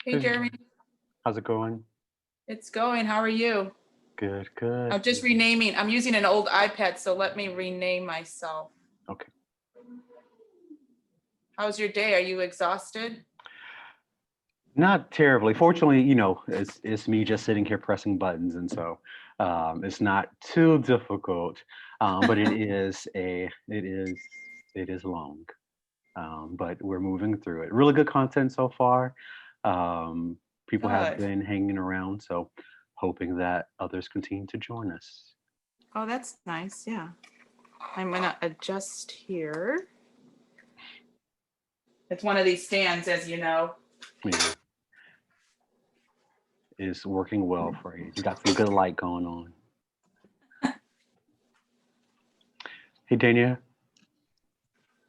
Hey, Jeremy. How's it going? It's going. How are you? Good, good. I'm just renaming. I'm using an old iPad, so let me rename myself. Okay. How's your day? Are you exhausted? Not terribly. Fortunately, it's me just sitting here pressing buttons, and so it's not too difficult. But it is long. But we're moving through it. Really good content so far. People have Good. been hanging around, so hoping that others continue to join us. Oh, that's nice. Yeah. I'm going to adjust here. It's one of these stands, as you know. Yeah. Is working well for you. You got some good light going on. Hey, Danya.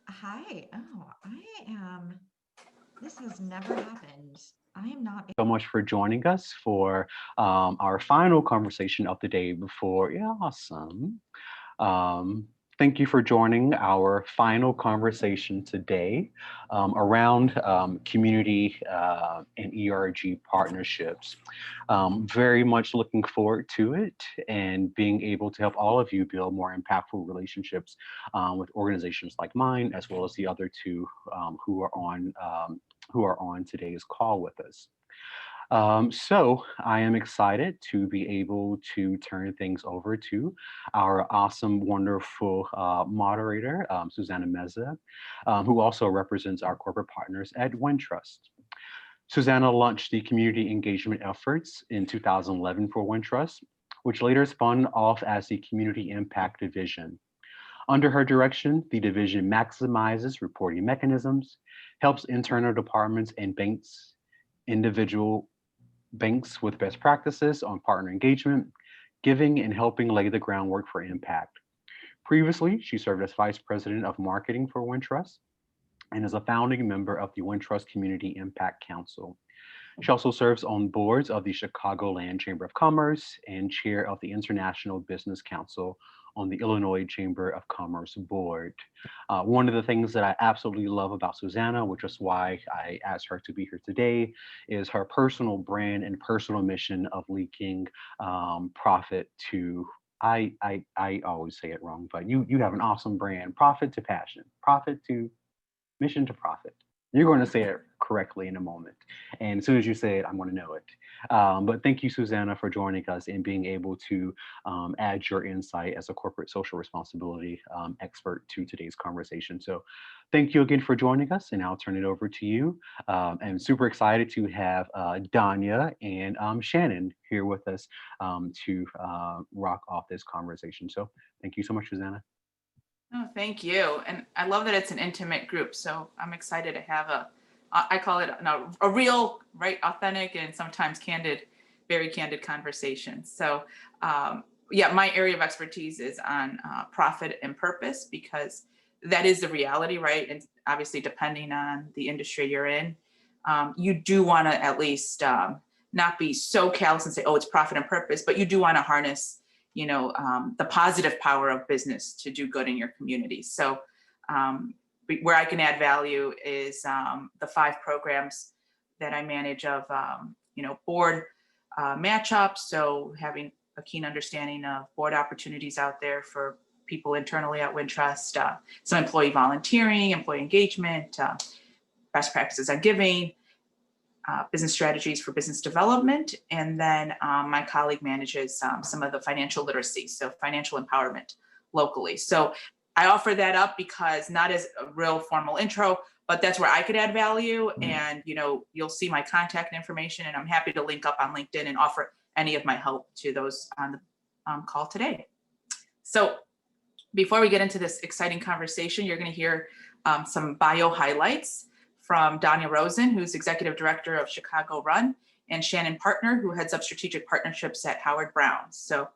Hi. Oh, I am. This has never happened. I am not. So much for joining us for our final conversation of the day before. Yeah, awesome. Thank you for joining our final conversation today around community and ERG partnerships. Very much looking forward to it and being able to help all of you build more impactful relationships with organizations like mine, as well as the other two who are on today's call with us. So I am excited to be able to turn things over to our awesome, wonderful moderator, Susana Meza, who also represents our corporate partners at Wintrust. Susana launched the community engagement efforts in 2011 for Wintrust, which later spun off as the Community Impact Division. Under her direction, the division maximizes reporting mechanisms, helps internal departments and individual banks with best practices on partner engagement, giving and helping lay the groundwork for impact. Previously, she served as Vice President of Marketing for Wintrust and is a founding member of the Wintrust Community Impact Council. She also serves on boards of the Chicagoland Chamber of Commerce and chair of the International Business Council on the Illinois Chamber of Commerce board. One of the things that I absolutely love about Susana, which is why I asked her to be here today, is her personal brand and personal mission of linking profit to, I always say it wrong, but you have an awesome brand, profit to passion, profit to mission to profit. You're going to say it correctly in a moment. And as soon as you say it, I'm going to know it. But thank you, Susana, for joining us and being able to add your insight as a corporate social responsibility expert to today's conversation. So thank you again for joining us, and I'll turn it over to you. I'm super excited to have Danya and Channyn here with us to rock off this conversation. So thank you so much, Susana. Oh, thank you. And I love that it's an intimate group. So I'm excited to have I call it a real, right, authentic and sometimes candid, very candid conversation. So yeah, my area of expertise is on profit and purpose, because that is the reality, right? And obviously, depending on the industry you're in, you do want to at least not be so callous and say, oh, it's profit and purpose, but you do want to harness the positive power of business to do good in your community. So where I can add value is the 5 programs that I manage of, board match-ups. So having a keen understanding of board opportunities out there for people internally at Wintrust, some employee volunteering, employee engagement, best practices on giving, business strategies for business development. And then my colleague manages some of the financial literacy, so financial empowerment locally. So I offer that up because not as a real formal intro, but that's where I could add value. And, you'll see my contact information, and I'm happy to link up on LinkedIn and offer any of my help to those on the call today. So before we get into this exciting conversation, you're going to hear some bio highlights from Danya Rosen, who's Executive Director of Chicago Run, and Channyn Partner, who heads up strategic partnerships at Howard Brown. So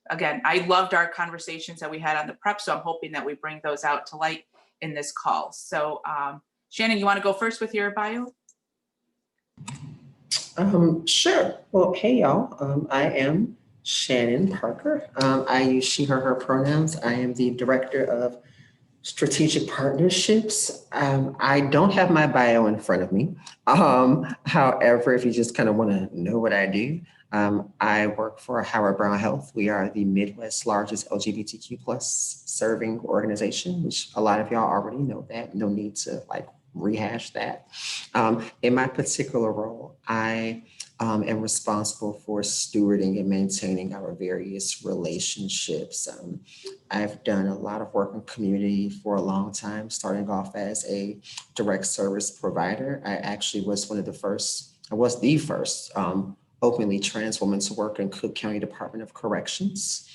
again, I loved our conversations that we had on the prep, so I'm hoping that we bring those out to light in this call. So Channyn, you want to go first with your bio? Sure. Well, hey, y'all. I am Channyn Parker. I use she, her pronouns. I am the Director of Strategic partnerships. I don't have my bio in front of me. However, if you just kind of want to know what I do, I work for Howard Brown Health. We are the Midwest's largest LGBTQ plus serving organization, which a lot of y'all already know that. No need to like rehash that. In my particular role, I am responsible for stewarding and maintaining our various relationships. I've done a lot of work in community for a long time, starting off as a direct service provider. I actually was the first openly trans woman to work in Cook County Department of Corrections.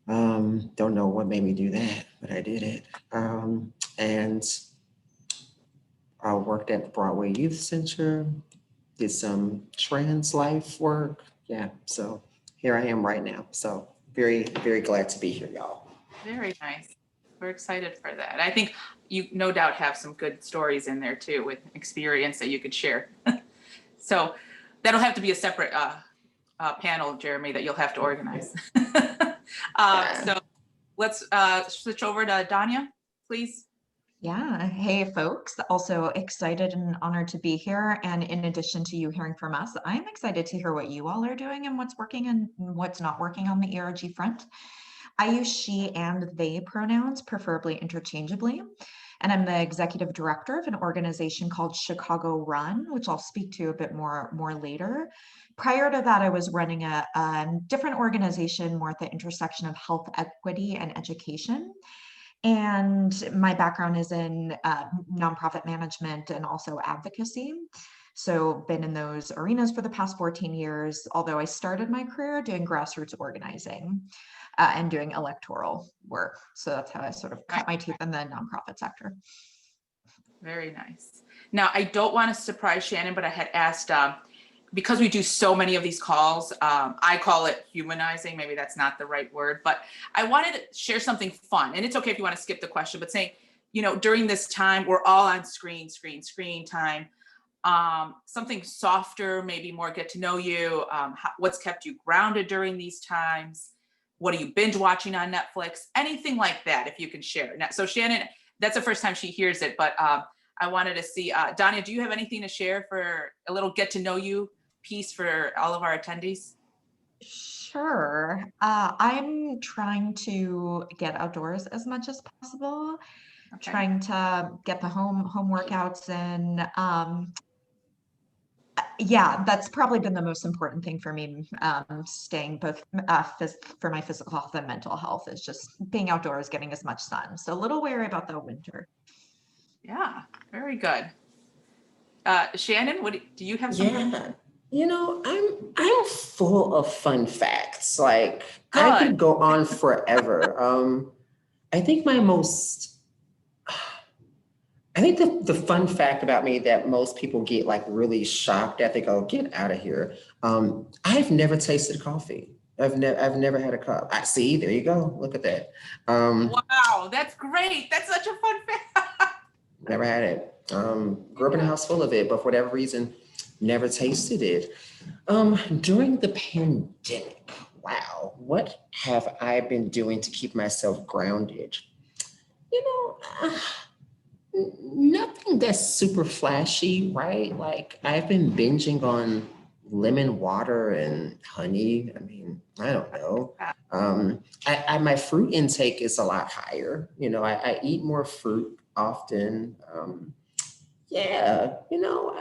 Don't know what made me do that, but I did it. And I worked at the Broadway Youth Center, did some trans life work. Yeah, so here I am right now. So very, very glad to be here, y'all. Very nice. We're excited for that. I think you no doubt have some good stories in there too with experience that you could share. So that'll have to be a separate panel, Jeremy, that you'll have to organize. So let's switch over to Danya, please. Yeah, hey folks, also excited and honored to be here. And in addition to you hearing from us, I'm excited to hear what you all are doing and what's working and what's not working on the ERG front. I use she and they pronouns, preferably interchangeably. And I'm the executive director of an organization called Chicago Run, which I'll speak to a bit more later. Prior to that, I was running a different organization more at the intersection of health equity and education. And my background is in nonprofit management and also advocacy. So been in those arenas for the past 14 years, although I started my career doing grassroots organizing and doing electoral work. So that's how I sort of cut my teeth in the nonprofit sector. Very nice. Now, I don't want to surprise Channyn, but I had asked, because we do so many of these calls, I call it humanizing. Maybe that's not the right word, but I wanted to share something fun. And it's okay if you want to skip the question, but saying, you know, during this time, we're all on screen time. Something softer, maybe more get to know you. What's kept you grounded during these times? What are you binge watching on Netflix? Anything like that, if you can share. Now, so Channyn, that's the first time she hears it, but I wanted to see, Danya, do you have anything to share for a little get to know you piece for all of our attendees? Sure. I'm trying to get outdoors as much as possible, trying to get the home workouts in. Yeah, that's probably been the most important thing for me, staying both for my physical health and mental health, is just being outdoors, getting as much sun. So a little wary about the winter. Yeah, very good. Channyn, what do you have something? Yeah, you know, I'm full of fun facts. Like Good. I could go on forever. I think the fun fact about me that most people get like really shocked at, they go, get out of here. I've never tasted coffee. I've never had a cup. I see, there you go. Look at that. Wow, that's great. That's such a fun fact. Never had it. Grew up in a house full of it, but for whatever reason, never tasted it. During the pandemic, wow, what have I been doing to keep myself grounded? You know, nothing that's super flashy, right? Like I've been binging on lemon water and honey. I mean, I don't know. My fruit intake is a lot higher. You know, I eat more fruit often. Yeah, you know,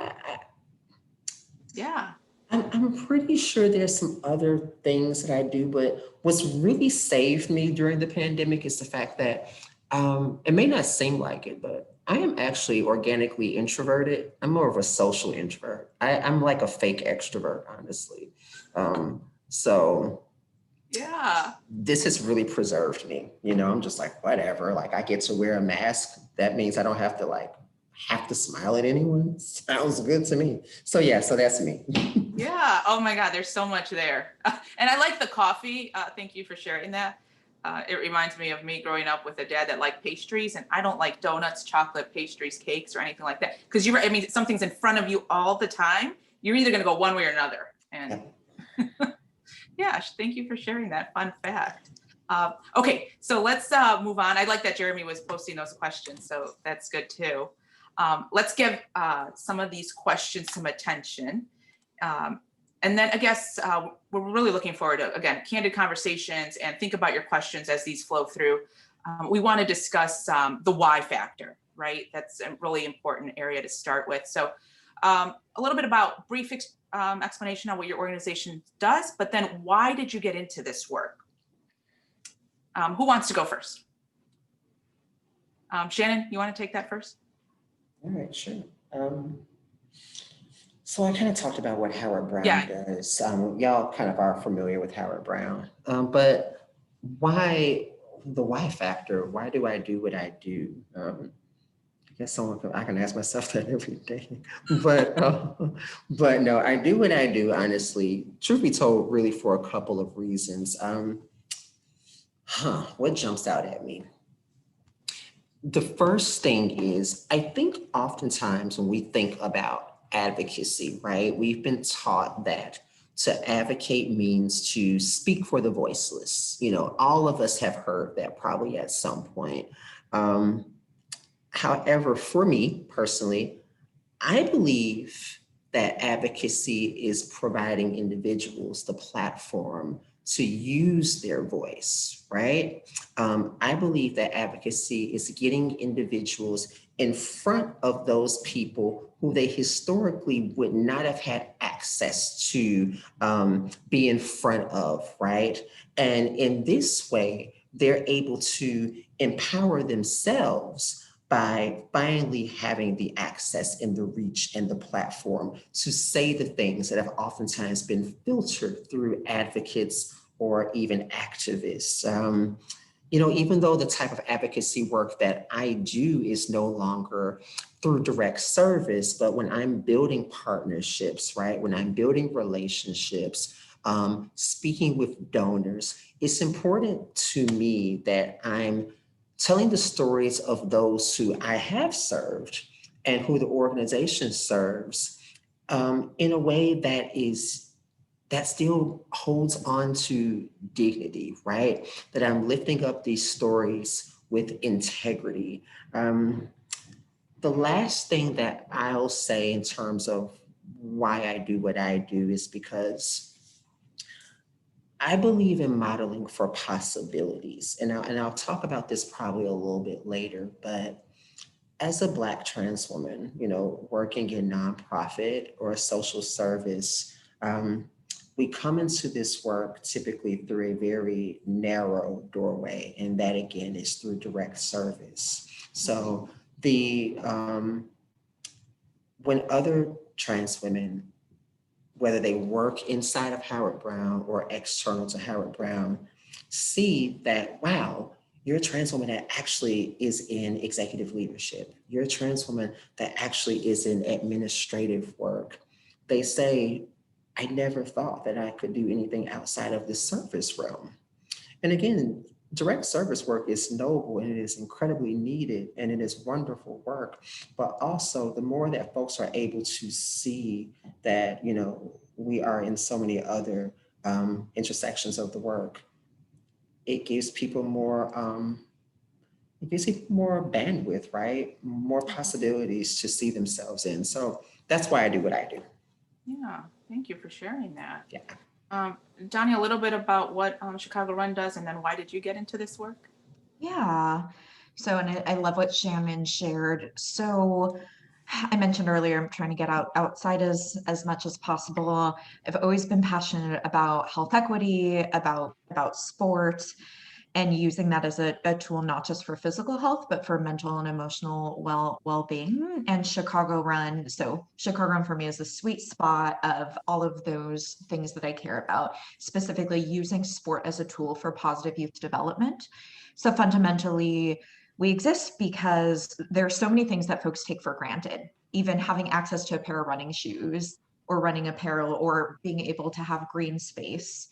Yeah. I'm pretty sure there's some other things that I do, but what's really saved me during the pandemic is the fact that it may not seem like it, but I am actually organically introverted. I'm more of a social introvert. I'm like a fake extrovert, honestly. So Yeah. this has really preserved me. You know, I'm just like, whatever, like I get to wear a mask. That means I don't have to smile at anyone. Sounds good to me. So yeah, so that's me. Yeah. Oh my God, there's so much there. And I like the coffee. Thank you for sharing that. It reminds me of me growing up with a dad that liked pastries, and I don't like donuts, chocolate, pastries, cakes, or anything like that. Because I mean, something's in front of you all the time. You're either going to go one way or another. And yeah, thank you for sharing that fun fact. Okay, so let's move on. I like that Jeremy was posting those questions, so that's good too. Let's give some of these questions some attention. And then I guess we're really looking forward to, again, candid conversations, and think about your questions as these flow through. We want to discuss the why factor, right? That's a really important area to start with. So a little bit about brief explanation on what your organization does, but then why did you get into this work? Who wants to go first? Channyn, you want to take that first? All right, sure. So I kind of talked about what Howard Brown does. Y'all kind of are familiar with Howard Brown, but why the why factor? Why do I do what I do? I guess I can ask myself that every day, but no, I do what I do, honestly, truth be told, really for a couple of reasons. What jumps out at me? The first thing is, I think oftentimes when we think about advocacy, right, we've been taught that to advocate means to speak for the voiceless. You know, all of us have heard that probably at some point. However, for me personally, I believe that advocacy is providing individuals the platform to use their voice, right? I believe that advocacy is getting individuals in front of those people who they historically would not have had access to be in front of, right? And in this way, they're able to empower themselves by finally having the access and the reach and the platform to say the things that have oftentimes been filtered through advocates or even activists. You know, even though the type of advocacy work that I do is no longer through direct service, but when I'm building partnerships, right, when I'm building relationships, speaking with donors, it's important to me that I'm telling the stories of those who I have served and who the organization serves in a way that still holds on to dignity, right? That I'm lifting up these stories with integrity. The last thing that I'll say in terms of why I do what I do is because I believe in modeling for possibilities. And I'll talk about this probably a little bit later, but as a Black trans woman, you know, working in nonprofit or social service, we come into this work typically through a very narrow doorway, and that again is through direct service. So when other trans women, whether they work inside of Howard Brown or external to Howard Brown, see that, wow, you're a trans woman that actually is in executive leadership. You're a trans woman that actually is in administrative work. They say, I never thought that I could do anything outside of the service realm. And again, direct service work is noble and it is incredibly needed and it is wonderful work. But also the more that folks are able to see that, you know, we are in so many other intersections of the work, it gives people more bandwidth, right? More possibilities to see themselves in. So that's why I do what I do. Yeah, thank you for sharing that. Yeah. Danya, a little bit about what Chicago Run does, and then why did you get into this work? Yeah. So, and I love what Channyn shared. So I mentioned earlier, I'm trying to get outside as much as possible. I've always been passionate about health equity, about sport, and using that as a tool, not just for physical health, but for mental and emotional well-being. And Chicago Run, so Chicago Run for me is a sweet spot of all of those things that I care about, specifically using sport as a tool for positive youth development. So fundamentally, we exist because there are so many things that folks take for granted, even having access to a pair of running shoes or running apparel or being able to have green space.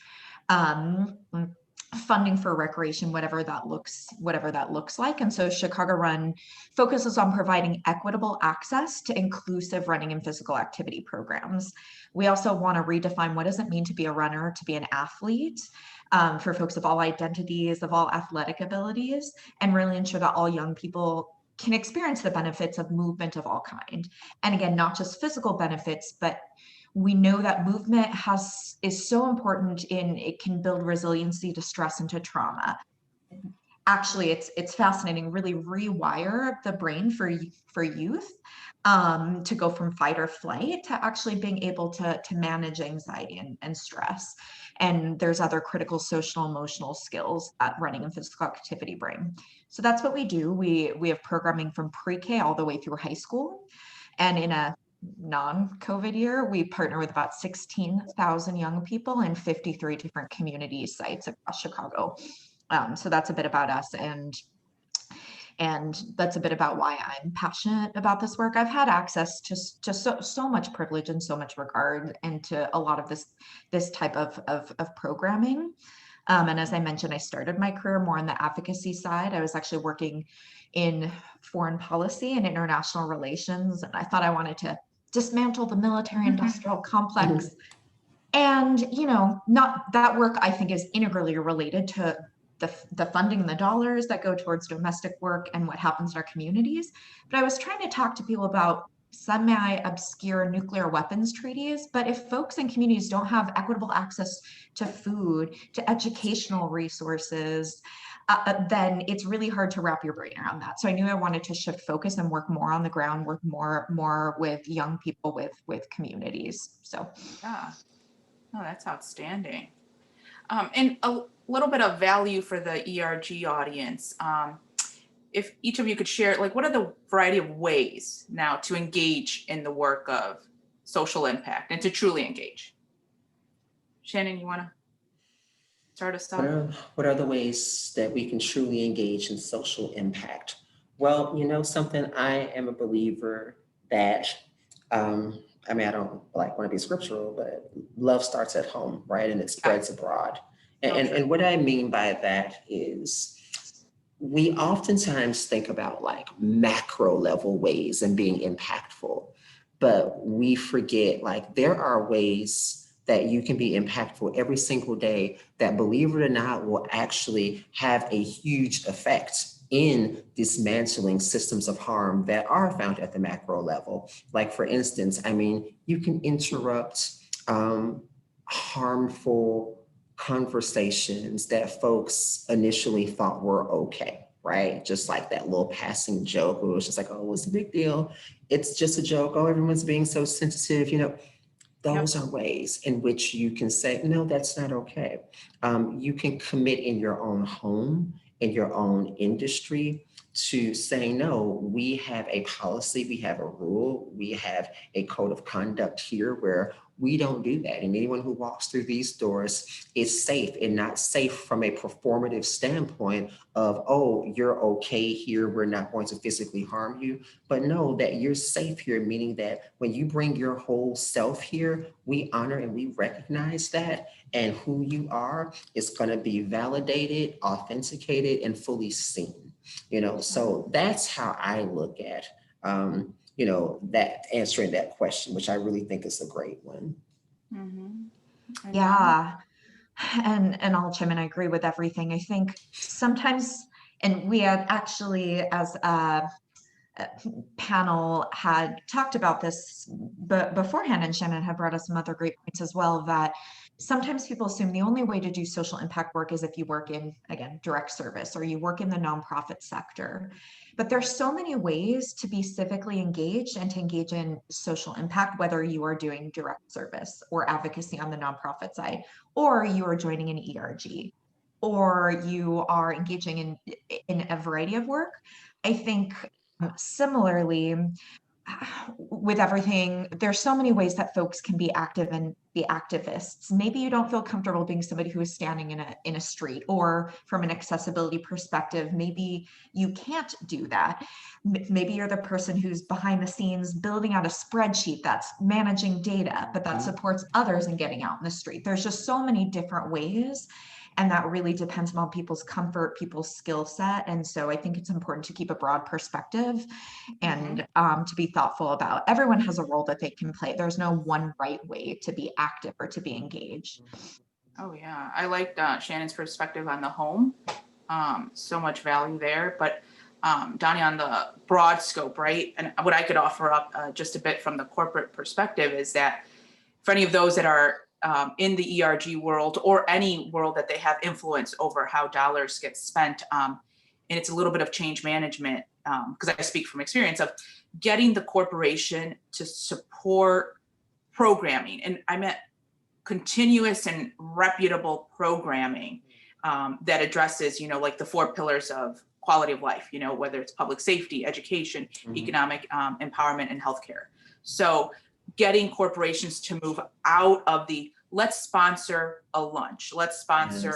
funding for recreation, whatever that looks like. And so Chicago Run focuses on providing equitable access to inclusive running and physical activity programs. We also want to redefine what does it mean to be a runner, to be an athlete, for folks of all identities, of all athletic abilities, and really ensure that all young people can experience the benefits of movement of all kind. And again, not just physical benefits, but we know that movement is so important in it can build resiliency to stress and to trauma. Actually, it's fascinating, really rewire the brain for youth to go from fight or flight to actually being able to manage anxiety and stress. And there's other critical social emotional skills that running and physical activity bring. So that's what we do. We have programming from pre-K all the way through high school. And in a non-COVID year, we partner with about 16,000 young people in 53 different community sites across Chicago. So that's a bit about us, and that's a bit about why I'm passionate about this work. I've had access to so much privilege and so much regard into a lot of this type of programming. And as I mentioned, I started my career more on the advocacy side. I was actually working in foreign policy and international relations, and I thought I wanted to dismantle the military industrial complex. And, not that work I think is integrally related to the funding and the dollars that go towards domestic work and what happens in our communities. But I was trying to talk to people about semi-obscure nuclear weapons treaties. But if folks and communities don't have equitable access to food, to educational resources, then it's really hard to wrap your brain around that. So I knew I wanted to shift focus and work more on the ground, work more with young people, with communities. So Yeah, oh, that's outstanding. And a little bit of value for the ERG audience. If each of you could share, like, what are the variety of ways now to engage in the work of social impact and to truly engage? Channyn, you want to start us off? What are the ways that we can truly engage in social impact? Well, something, I am a believer that, I don't want to be scriptural, but love starts at home, right? And it spreads abroad. And what I mean by that is we oftentimes think about like macro level ways and being impactful, but we forget like there are ways that you can be impactful every single day that, believe it or not, will actually have a huge effect in dismantling systems of harm that are found at the macro level. Like, for instance, you can interrupt harmful conversations that folks initially thought were okay, right? Just like that little passing joke, it was just like, oh, what's the big deal? It's just a joke. Oh, everyone's being so sensitive, Those are ways in which you can say, no, that's not okay. You can commit in your own home, in your own industry, to saying, no, we have a policy, we have a rule, we have a code of conduct here where we don't do that. And anyone who walks through these doors is safe, and not safe from a performative standpoint of, oh, you're okay here, we're not going to physically harm you. But no, that you're safe here, meaning that when you bring your whole self here, we honor and we recognize that, and who you are is going to be validated, authenticated, and fully seen. So that's how I look at that, answering that question, which I really think is a great one. Mm-hmm. Yeah. And I'll chime in, I agree with everything. I think sometimes, and we had actually, as a panel, had talked about this beforehand, and Channyn had brought us some other great points as well, that sometimes people assume the only way to do social impact work is if you work in, again, direct service, or you work in the nonprofit sector. But there's so many ways to be civically engaged and to engage in social impact, whether you are doing direct service or advocacy on the nonprofit side, or you are joining an ERG, or you are engaging in a variety of work. I think similarly, with everything, there's so many ways that folks can be active and be activists. Maybe you don't feel comfortable being somebody who is standing in a street, or from an accessibility perspective, maybe you can't do that. Maybe you're the person who's behind the scenes building out a spreadsheet that's managing data, but that supports others in getting out in the street. There's just so many different ways. And that really depends on people's comfort, people's skill set. And so I think it's important to keep a broad perspective and to be thoughtful about everyone has a role that they can play. There's no one right way to be active or to be engaged. Oh yeah, I liked Shannon's perspective on the home. So much value there, but Danya, on the broad scope, right? And what I could offer up just a bit from the corporate perspective is that for any of those that are in the ERG world or any world that they have influence over how dollars get spent, and it's a little bit of change management, because I speak from experience of getting the corporation to support programming. And I meant continuous and reputable programming that addresses, like the 4 pillars of quality of life, whether it's public safety, education, economic empowerment, and healthcare. So getting corporations to move out of the let's sponsor a lunch, let's sponsor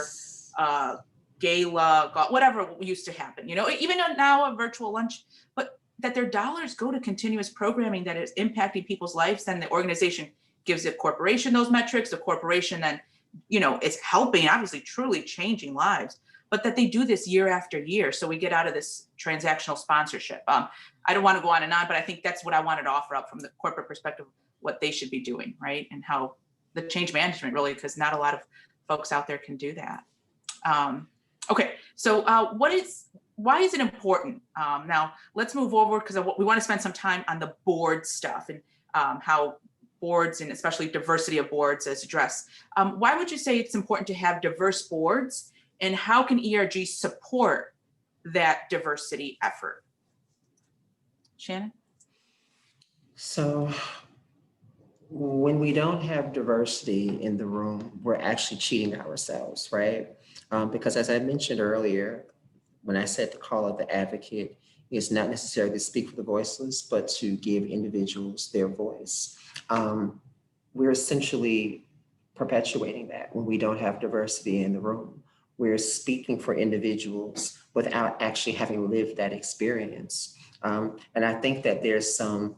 gala, whatever used to happen, even now a virtual lunch, but that their dollars go to continuous programming that is impacting people's lives. Then the organization gives the corporation those metrics. The corporation then, is helping, obviously, truly changing lives, but that they do this year after year. So we get out of this transactional sponsorship. I don't want to go on and on, but I think that's what I wanted to offer up from the corporate perspective, what they should be doing, right? And how the change management really, because not a lot of folks out there can do that. Okay, so why is it important? Now let's move over because we want to spend some time on the board stuff and how boards and especially diversity of boards is addressed. Why would you say it's important to have diverse boards, and how can ERG support that diversity effort? Channyn? So when we don't have diversity in the room, we're actually cheating ourselves, right? Because as I mentioned earlier, when I said the call of the advocate is not necessarily to speak for the voiceless, but to give individuals their voice. We're essentially perpetuating that when we don't have diversity in the room. We're speaking for individuals without actually having lived that experience. And I think that there's some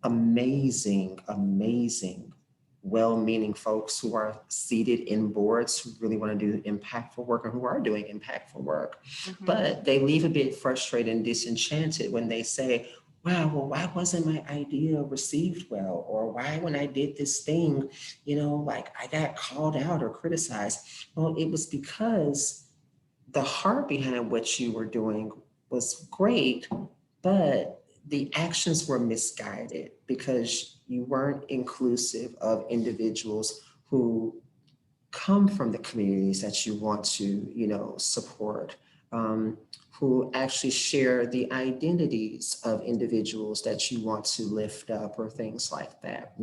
amazing, well-meaning folks who are seated in boards who really want to do impactful work and who are doing impactful work. But they leave a bit frustrated and disenchanted when they say, wow, well, why wasn't my idea received well? Or why, when I did this thing, I got called out or criticized? Well, it was because the heart behind what you were doing was great, but the actions were misguided because you weren't inclusive of individuals who come from the communities that you want to, support, who actually share the identities of individuals that you want to lift up or things like that,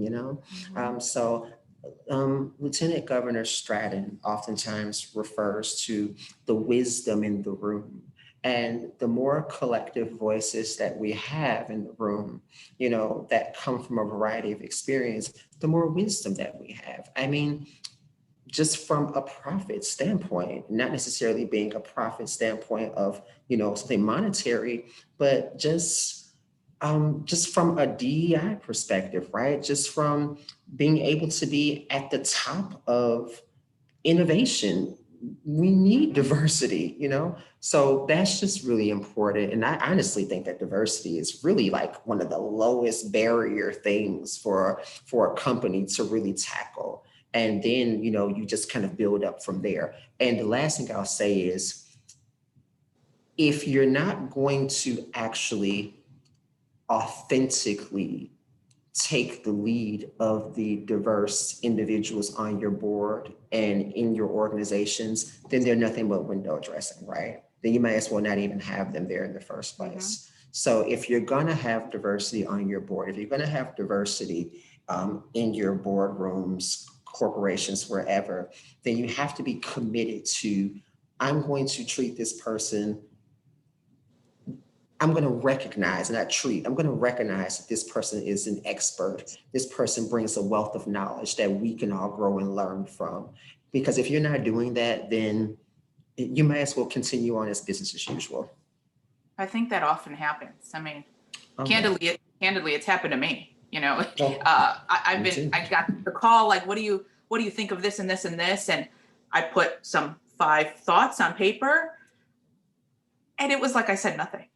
So Lieutenant Governor Stratton oftentimes refers to the wisdom in the room. And the more collective voices that we have in the room, that come from a variety of experience, the more wisdom that we have. I mean, just from a profit standpoint, not necessarily being a profit standpoint of, something monetary, but just from a DEI perspective, right? Just from being able to be at the top of innovation. We need diversity, So that's just really important. And I honestly think that diversity is really like one of the lowest barrier things for a company to really tackle. And then, you just kind of build up from there. And the last thing I'll say is, if you're not going to actually authentically take the lead of the diverse individuals on your board and in your organizations, then they're nothing but window dressing, right? Then you might as well not even have them there in the first place. So if you're gonna have diversity on your board, if you're gonna have diversity in your boardrooms, corporations, wherever, then you have to be committed to, I'm going to treat this person, I'm going to recognize, not treat, I'm going to recognize that this person is an expert. This person brings a wealth of knowledge that we can all grow and learn from. Because if you're not doing that, then you might as well continue on as business as usual. I think that often happens. I mean, candidly, it's happened to me. I got the call, like, what do you think of this and this and this? And I put some 5 thoughts on paper. And it was like I said, nothing.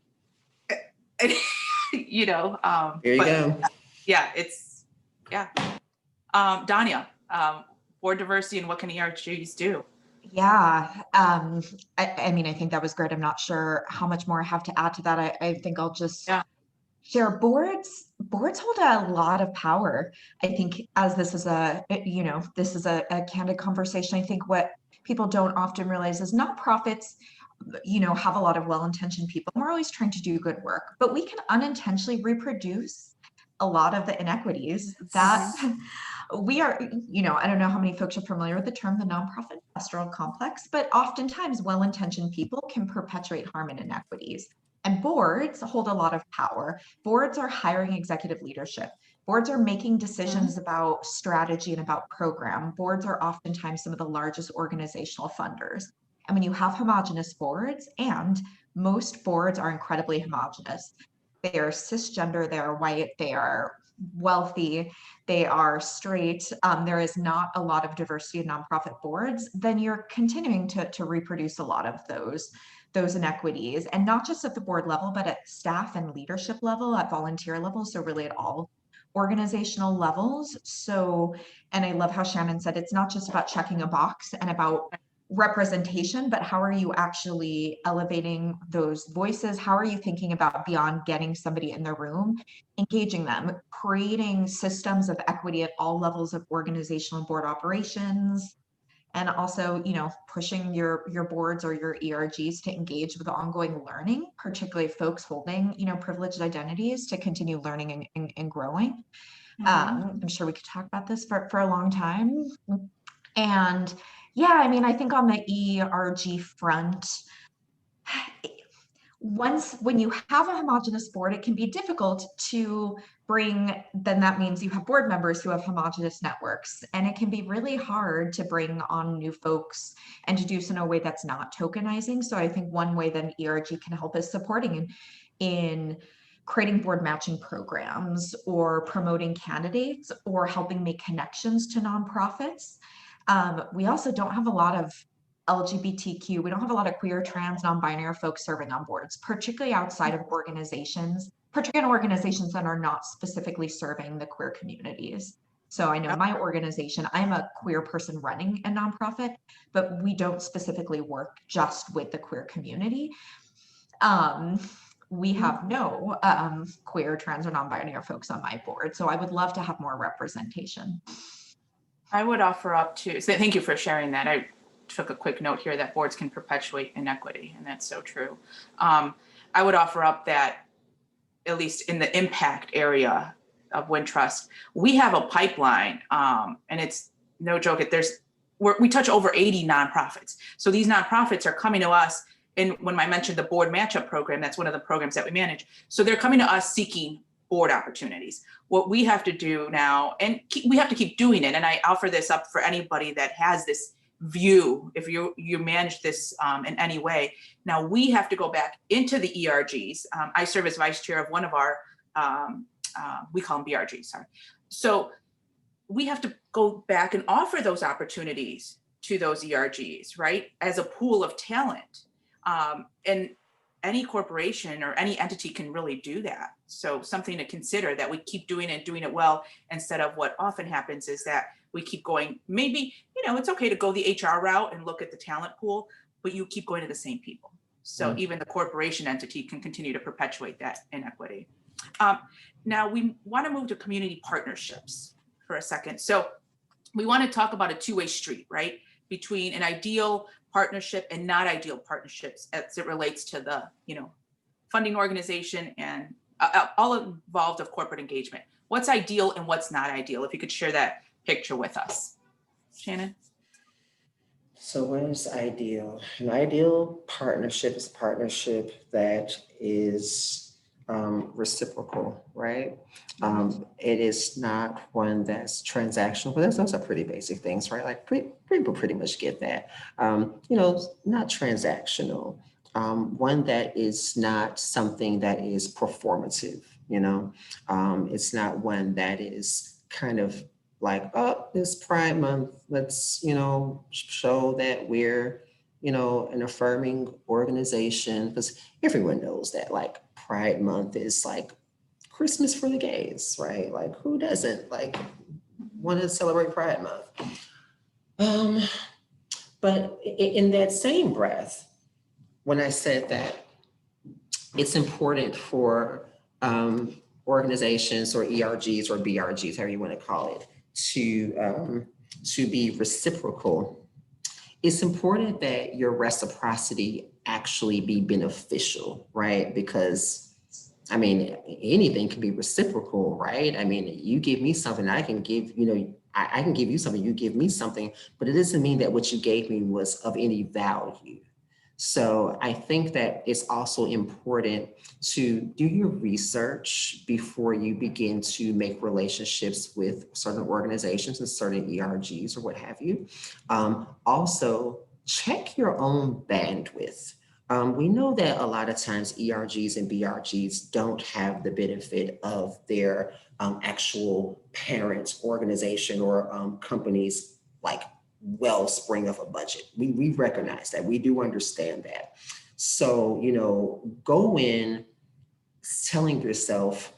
You know, Here you but go. yeah, it's, yeah. Danya, board diversity and what can ERGs do? Yeah, I mean, I think that was great. I'm not sure how much more I have to add to that. I think I'll just share boards hold a lot of power. I think as this is this is a candid conversation. I think what people don't often realize is nonprofits, have a lot of well-intentioned people. We're always trying to do good work, but we can unintentionally reproduce a lot of the inequities that we are, I don't know how many folks are familiar with the term, the nonprofit industrial complex, but oftentimes well-intentioned people can perpetuate harm and inequities. And boards hold a lot of power. Boards are hiring executive leadership. Boards are making decisions about strategy and about program. Boards are oftentimes some of the largest organizational funders. And when you have homogenous boards, and most boards are incredibly homogenous, they are cisgender, they are white, they are wealthy, they are straight, there is not a lot of diversity in nonprofit boards, then you're continuing to reproduce a lot of those inequities, and not just at the board level, but at staff and leadership level, at volunteer level, so really at all organizational levels. So, and I love how Channyn said, it's not just about checking a box and about representation, but how are you actually elevating those voices? How are you thinking about beyond getting somebody in the room, engaging them, creating systems of equity at all levels of organizational and board operations, and also, pushing your boards or your ERGs to engage with ongoing learning, particularly folks holding, privileged identities, to continue learning and growing. I'm sure we could talk about this for a long time. And yeah, I mean, I think on the ERG front, when you have a homogenous board, it can be difficult to bring, then that means you have board members who have homogenous networks, and it can be really hard to bring on new folks and to do so in a way that's not tokenizing. So I think one way that ERG can help is supporting in creating board matching programs, or promoting candidates, or helping make connections to nonprofits. We also don't have a lot of LGBTQ, we don't have a lot of queer, trans, non-binary folks serving on boards, particularly outside of organizations, particularly in organizations that are not specifically serving the queer communities. So I know my organization, I'm a queer person running a nonprofit, but we don't specifically work just with the queer community. We have no queer, trans, or non-binary folks on my board. So I would love to have more representation. I would offer up to, so thank you for sharing that. I took a quick note here that boards can perpetuate inequity, and that's so true. I would offer up that, at least in the impact area of Wintrust, we have a pipeline, and it's no joke. We touch over 80 nonprofits. So these nonprofits are coming to us, and when I mentioned the board matchup program, that's one of the programs that we manage. So they're coming to us seeking board opportunities. What we have to do now, and we have to keep doing it, and I offer this up for anybody that has this view, if you manage this in any way. Now we have to go back into the ERGs. I serve as vice chair of one of our, we call them BRGs, sorry. So we have to go back and offer those opportunities to those ERGs, right? As a pool of talent. And any corporation or any entity can really do that. So something to consider, that we keep doing it well, instead of what often happens is that we keep going, maybe, it's okay to go the HR route and look at the talent pool, but you keep going to the same people. So even the corporation entity can continue to perpetuate that inequity. Now we want to move to community partnerships for a second. So we want to talk about a two-way street, right? Between an ideal partnership and not ideal partnerships as it relates to the, funding organization and all involved of corporate engagement. What's ideal and what's not ideal? If you could share that picture with us. Channyn? So what is ideal? An ideal partnership is a partnership that is reciprocal, right? It is not one that's transactional, but those are pretty basic things, right? Like people pretty much get that. Not transactional. One that is not something that is performative, it's not one that is kind of like, oh, it's Pride Month, let's, show that we're, an affirming organization, because everyone knows that like Pride Month is like Christmas for the gays, right? Like who doesn't like want to celebrate Pride Month? But in that same breath, when I said that it's important for organizations or ERGs or BRGs, however you want to call it, to be reciprocal, it's important that your reciprocity actually be beneficial, right? Because I mean, anything can be reciprocal, right? I mean, you give me something, I can give, I can give you something, you give me something, but it doesn't mean that what you gave me was of any value. So I think that it's also important to do your research before you begin to make relationships with certain organizations and certain ERGs or what have you. Also, check your own bandwidth. We know that a lot of times ERGs and BRGs don't have the benefit of their actual parent organization or companies like wellspring of a budget. We recognize that, we do understand that. So, go in telling yourself,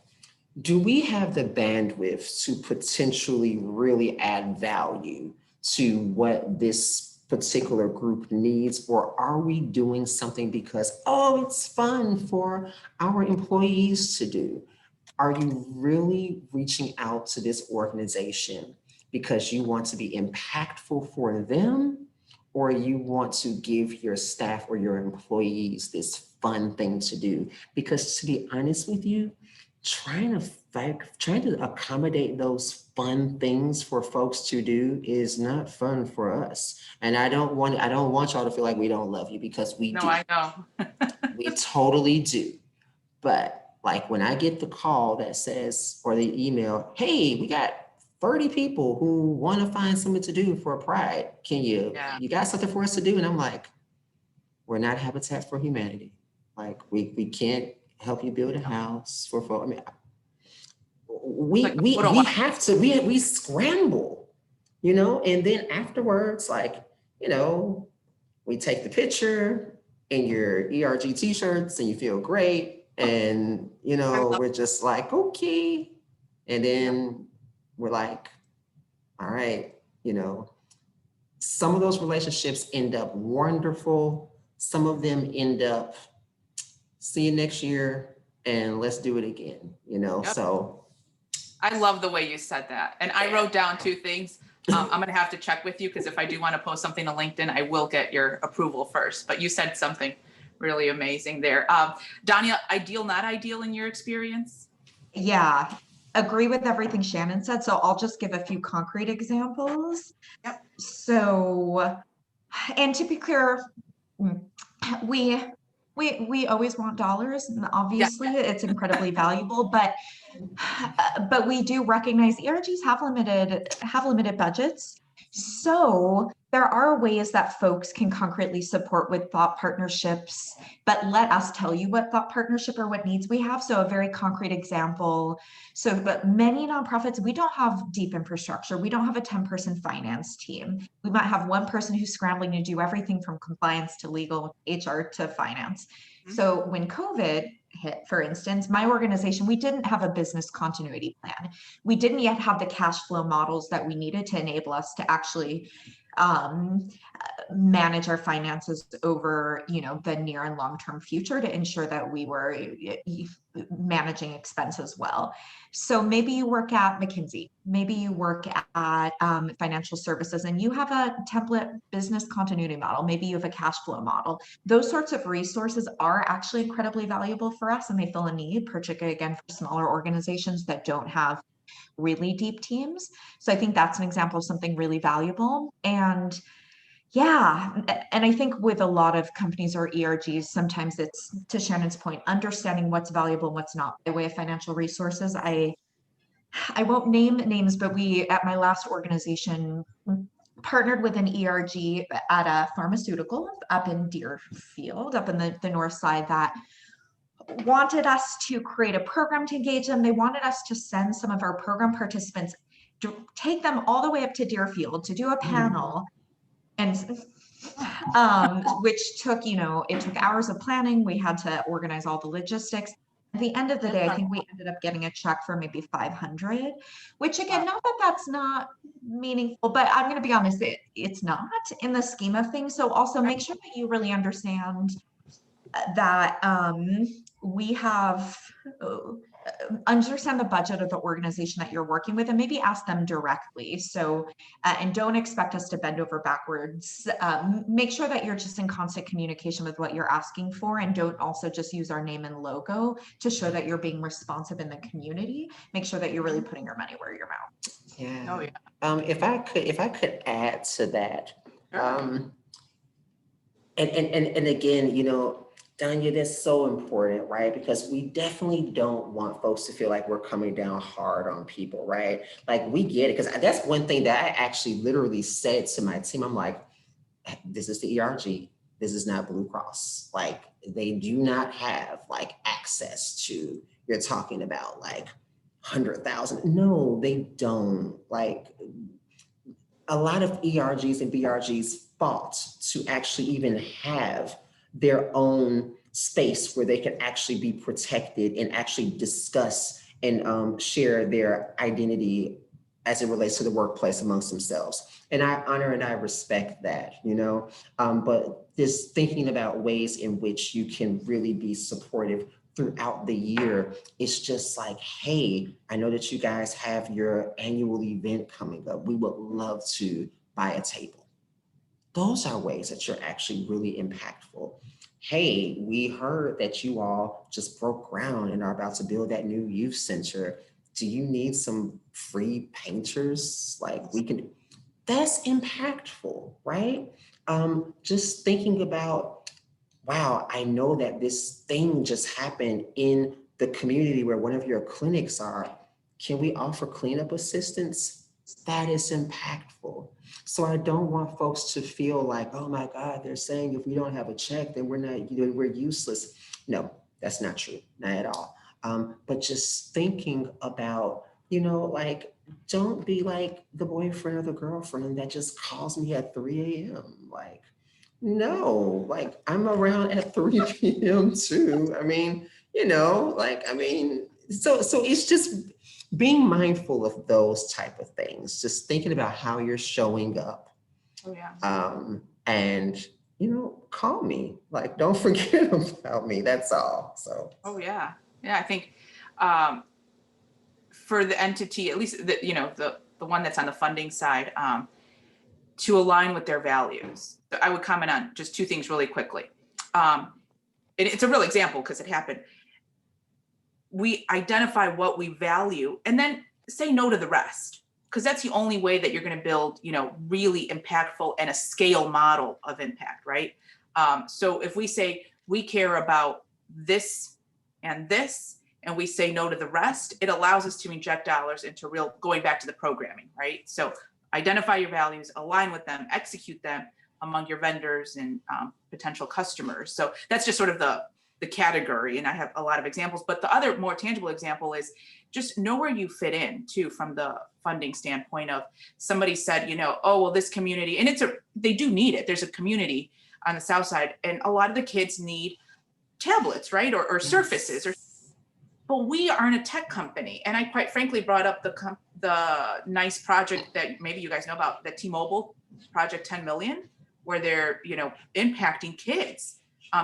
do we have the bandwidth to potentially really add value to what this particular group needs, or are we doing something because, oh, it's fun for our employees to do? Are you really reaching out to this organization because you want to be impactful for them, or you want to give your staff or your employees this fun thing to do? Because to be honest with you, trying to accommodate those fun things for folks to do is not fun for us. And I don't want y'all to feel like we don't love you, because we do. No, I know. We totally do. But like when I get the call that says, or the email, hey, we got 30 people who want to find something to do for Pride. Can you got something for us to do? And I'm like, we're not Habitat for Humanity. Like we can't help you build a house for folks. I mean, we have to, we scramble, and then afterwards, like, we take the picture in your ERG t-shirts and you feel great. And, we're just like, okay. And then we're like, all right, some of those relationships end up wonderful. Some of them end up, see you next year and let's do it again, So. I love the way you said that. And I wrote down 2 things. I'm going to have to check with you, because if I do want to post something to LinkedIn, I will get your approval first. But you said something really amazing there. Danya, ideal, not ideal in your experience? Yeah, agree with everything Channyn said. So I'll just give a few concrete examples. Yep. So, and to be clear, we always want dollars, and obviously it's incredibly valuable, but we do recognize ERGs have limited budgets. So there are ways that folks can concretely support with thought partnerships, but let us tell you what thought partnership or what needs we have. So a very concrete example. So, but many nonprofits, we don't have deep infrastructure. We don't have a 10-person finance team. We might have one person who's scrambling to do everything from compliance to legal, HR to finance. Mm-hmm. So when COVID hit, for instance, my organization, we didn't have a business continuity plan. We didn't yet have the cash flow models that we needed to enable us to actually manage our finances over, the near and long-term future, to ensure that we were managing expenses well. So maybe you work at McKinsey, maybe you work at financial services, and you have a template business continuity model. Maybe you have a cash flow model. Those sorts of resources are actually incredibly valuable for us, and they fill a need, particularly again for smaller organizations that don't have really deep teams. So I think that's an example of something really valuable. And I think with a lot of companies or ERGs, sometimes it's, to Shannon's point, understanding what's valuable and what's not by way of financial resources. I won't name names, but we, at my last organization, partnered with an ERG at a pharmaceutical up in Deerfield, up in the north side, that wanted us to create a program to engage them. They wanted us to send some of our program participants, to take them all the way up to Deerfield to do a panel. And which took, it took hours of planning. We had to organize all the logistics. At the end of the day, I think we ended up getting a check for maybe 500, which again, not that that's not meaningful, but I'm going to be honest, it's not in the scheme of things. So also make sure that you really understand that we have understand the budget of the organization that you're working with, and maybe ask them directly. So and don't expect us to bend over backwards. Make sure that you're just in constant communication with what you're asking for, and don't also just use our name and logo to show that you're being responsive in the community. Make sure that you're really putting your money where your mouth. Yeah. Oh, yeah. If I could add to that, Sure. and again, Danya, that's so important, right? Because we definitely don't want folks to feel like we're coming down hard on people, right? Like, we get it, because that's one thing that I actually literally said to my team. I'm like, this is the ERG. This is not Blue Cross. Like, they do not have like access to, you're talking about like 100,000. No, they don't. Like, a lot of ERGs and BRGs fought to actually even have their own space where they can actually be protected and actually discuss and share their identity as it relates to the workplace amongst themselves. And I honor and I respect that, but just thinking about ways in which you can really be supportive throughout the year. It's just like, hey, I know that you guys have your annual event coming up. We would love to buy a table. Those are ways that you're actually really impactful. Hey, we heard that you all just broke ground and are about to build that new youth center. Do you need some free painters? Like, we can, that's impactful, right? Just thinking about, wow, I know that this thing just happened in the community where one of your clinics are. Can we offer cleanup assistance? That is impactful. So I don't want folks to feel like, oh my God, they're saying if we don't have a check, then we're useless. No, that's not true, not at all. But just thinking about, like, don't be like the boyfriend or the girlfriend that just calls me at 3 a.m. Like, no, like, I'm around at 3 p.m. too. So it's just being mindful of those type of things, just thinking about how you're showing up. Oh, yeah. And, call me, like, don't forget about me. That's all. So. Oh, yeah. Yeah, I think for the entity, at least the one that's on the funding side, to align with their values. I would comment on just two things really quickly. And it's a real example because it happened. We identify what we value and then say no to the rest, because that's the only way that you're going to build, really impactful and a scale model of impact, right? So if we say we care about this and this, and we say no to the rest, it allows us to inject dollars into going back to the programming, right? So identify your values, align with them, execute them among your vendors and potential customers. So that's just sort of the category, and I have a lot of examples, but the other more tangible example is just know where you fit in too, from the funding standpoint of somebody said, oh, well, this community, and they do need it. There's a community on the South Side, and a lot of the kids need tablets, right? Or surfaces, but we aren't a tech company. And I quite frankly brought up the nice project that maybe you guys know about, the T-Mobile Project 10 Million, where they're, impacting kids,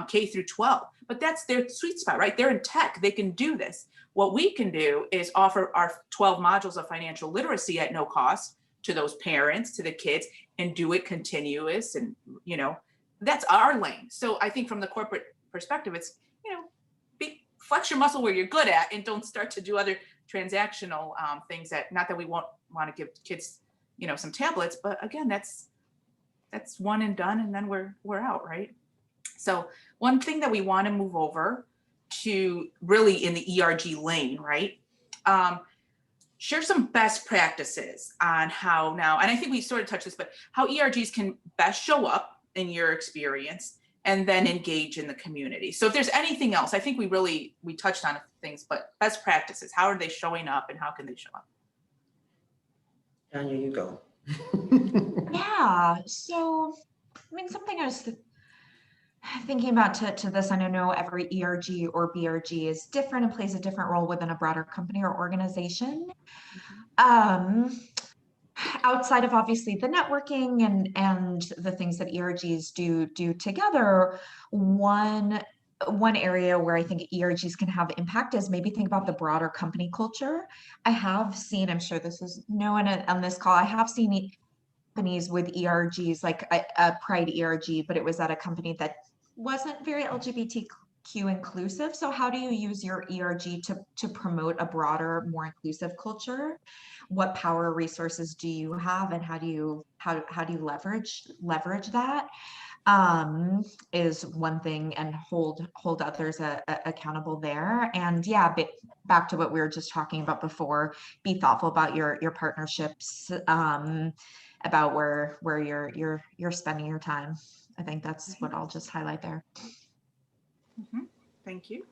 K through 12, but that's their sweet spot, right? They're in tech, they can do this. What we can do is offer our 12 modules of financial literacy at no cost to those parents, to the kids, and do it continuous. And, that's our lane. So I think from the corporate perspective, it's, flex your muscle where you're good at, and don't start to do other transactional things that, not that we won't want to give kids, some tablets, but again, that's one and done, and then we're out, right? So one thing that we want to move over to really in the ERG lane, right? Share some best practices on how now, and I think we sort of touched this, but how ERGs can best show up in your experience and then engage in the community. So if there's anything else, I think we touched on things, but best practices, how are they showing up and how can they show up? Danya, you go. Yeah, so mean, something I was thinking about to this, and I know every ERG or BRG is different and plays a different role within a broader company or organization. Outside of obviously the networking and the things that ERGs do together, one area where I think ERGs can have impact is maybe think about the broader company culture. I have seen, I'm sure this is no one on this call, I have seen companies with ERGs, like a PRIDE ERG, but it was at a company that wasn't very LGBTQ inclusive. So how do you use your ERG to promote a broader, more inclusive culture? What power resources do you have, and how do you leverage that? Is one thing, and hold others accountable there. And yeah, back to what we were just talking about before, be thoughtful about your partnerships, about where you're spending your time. I think that's what I'll just highlight there. Thank you.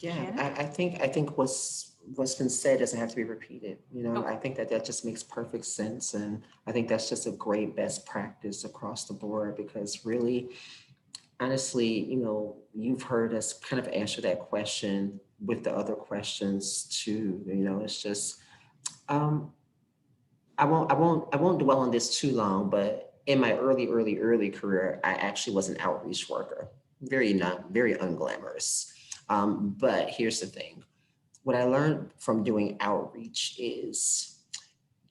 Yeah, Channyn? I think what's been said doesn't have to be repeated. You know, Okay. I think that just makes perfect sense, and I think that's just a great best practice across the board, because really, honestly, you know, you've heard us kind of answer that question with the other questions too. You know, it's just I won't dwell on this too long, but in my early career, I actually was an outreach worker, very unglamorous. But here's the thing. What I learned from doing outreach is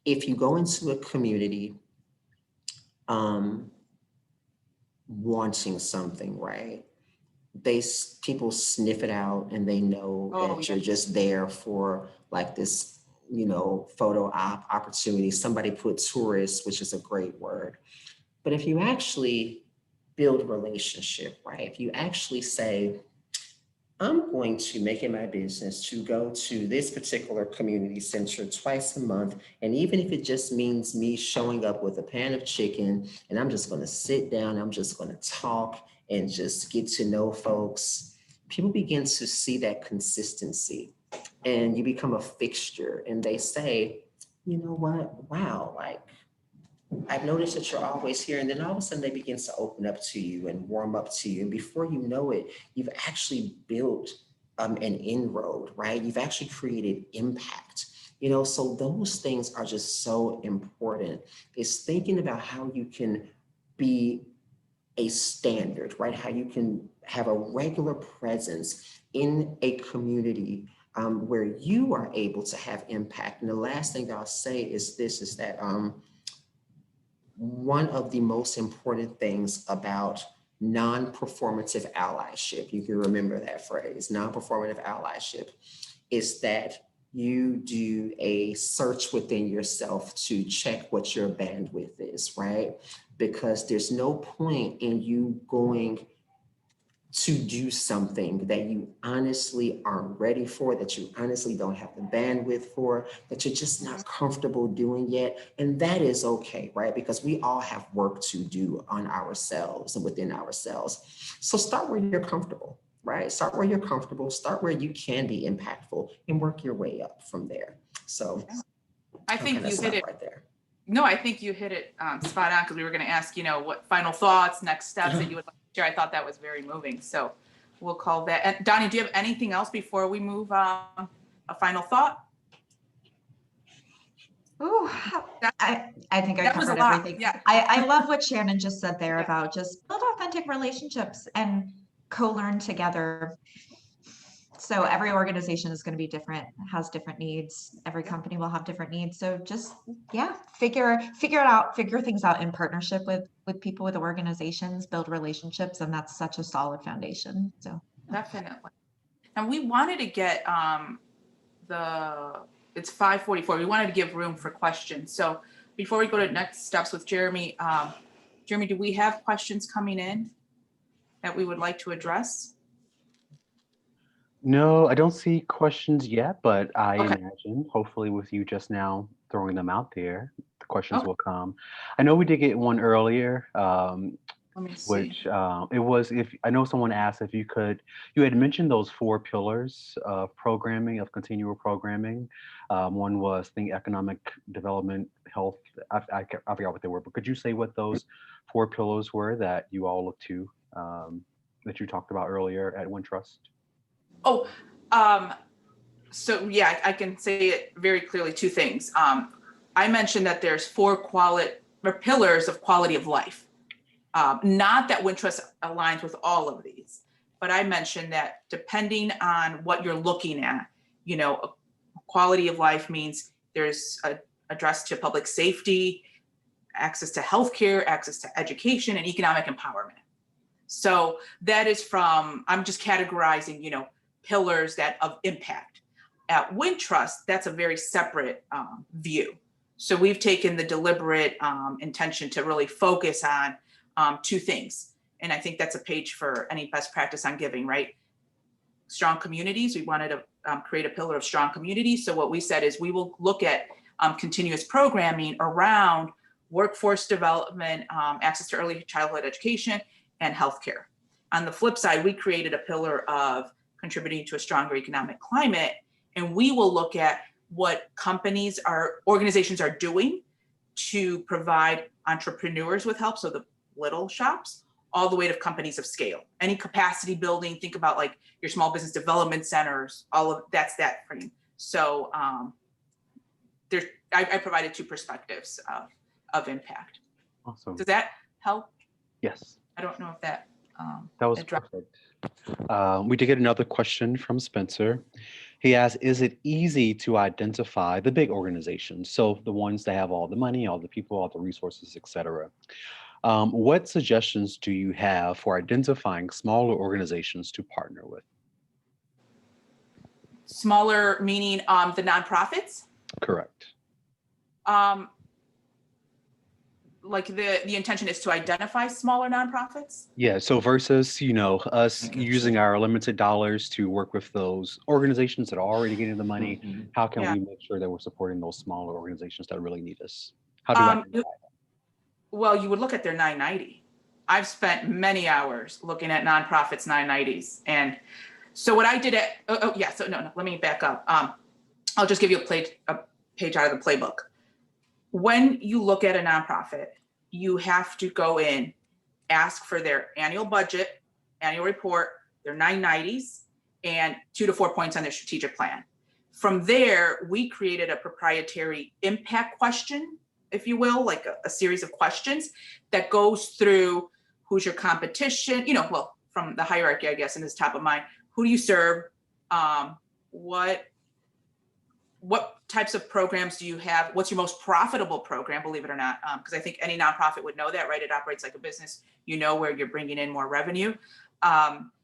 if you go into a community wanting something, right? People sniff it out, and they know that you're just there for like this, you know, photo opportunity. Somebody put tourist, which is a great word. But if you actually build relationship, right? If you actually say, I'm going to make it my business to go to this particular community center twice a month. And even if it just means me showing up with a pan of chicken, and I'm just going to sit down, I'm just going to talk and just get to know folks, people begin to see that consistency, and you become a fixture, and they say, you know what? Wow, like, I've noticed that you're always here. And then all of a sudden they begin to open up to you and warm up to you. And before you know it, you've actually built an inroad, right? You've actually created impact. You know, so those things are just so important. Is thinking about how you can be a standard, right? How you can have a regular presence in a community where you are able to have impact. And the last thing I'll say is this, is that one of the most important things about non-performative allyship, you can remember that phrase, non-performative allyship, is that you do a search within yourself to check what your bandwidth is, right? Because there's no point in you going to do something that you honestly aren't ready for, that you honestly don't have the bandwidth for, that you're just not comfortable doing yet. And that is okay, right? Because we all have work to do on ourselves and within ourselves. So start where you're comfortable, right? Start where you're comfortable, start where you can be impactful, and work your way up from there. So I think you hit it right there. No, I think you hit it spot on, because we were going to ask, you know, what final thoughts, next steps that you would like to share. I thought that was very moving. So we'll call that. And Donnie, do you have anything else before we move on? A final thought? Ooh, I think I That was a covered lot. everything. Yeah. I love what Channyn just said there Yeah. about just build authentic relationships and co-learn together. So every organization is going to be different, has different needs. Every company will have different needs. So just, yeah, figure things out in partnership with people, with organizations, build relationships. And that's such a solid foundation. So Definitely. And we wanted to get it's 5:44. We wanted to give room for questions. So before we go to next steps with Jeremy, Jeremy, do we have questions coming in that we would like to address? No, I don't see questions yet, but I Okay. imagine hopefully with you just now throwing them out there, the questions Okay. will come. I know we did get one earlier. Let me see. which it was, if I know someone asked if you could, you had mentioned those 4 pillars of programming, of continual programming. One was economic development, health. I forgot what they were, but could you say what those 4 pillars were that you all look to, that you talked about earlier at Wintrust? Oh, so yeah, I can say it very clearly, 2 things. I mentioned that there's 4 pillars of quality of life. Not that Wintrust aligns with all of these, but I mentioned that depending on what you're looking at, you know, quality of life means there's a address to public safety, access to healthcare, access to education, and economic empowerment. So that is from, I'm just categorizing, you know, pillars that of impact. At Wintrust, that's a very separate view. So we've taken the deliberate intention to really focus on 2 things. And I think that's a page for any best practice on giving, right? Strong communities. We wanted to create a pillar of strong communities. So what we said is we will look at continuous programming around workforce development, access to early childhood education, and healthcare. On the flip side, we created a pillar of contributing to a stronger economic climate. And we will look at what organizations are doing to provide entrepreneurs with help. So the little shops, all the way to companies of scale. Any capacity building, think about like your small business development centers, all of that's that frame. So I provided 2 perspectives of impact. Awesome. Does that help? Yes. I don't know if that Was perfect. We did get another question from Spencer. He asked, is it easy to identify the big organizations? So the ones that have all the money, all the people, all the resources, et cetera. What suggestions do you have for identifying smaller organizations to partner with? Smaller meaning the nonprofits? Correct. Like the intention is to identify smaller nonprofits? Yeah, so versus, you know, us using our limited dollars to work with those organizations that are already getting the money, how can we make sure that we're supporting those smaller organizations that really need us? How do I identify that? Well, you would look at their 990. I've spent many hours looking at nonprofits 990s. And so what I did let me back up. I'll just give you a page out of the playbook. When you look at a nonprofit, you have to go in, ask for their annual budget, annual report, their 990s, and 2 to 4 points on their strategic plan. From there, we created a proprietary impact question, if you will, like a series of questions that goes through who's your competition, you know, well, from the hierarchy, I guess, and is top of mind, who do you serve? What types of programs do you have? What's your most profitable program, believe it or not? Because I think any nonprofit would know that, right? It operates like a business. You know where you're bringing in more revenue.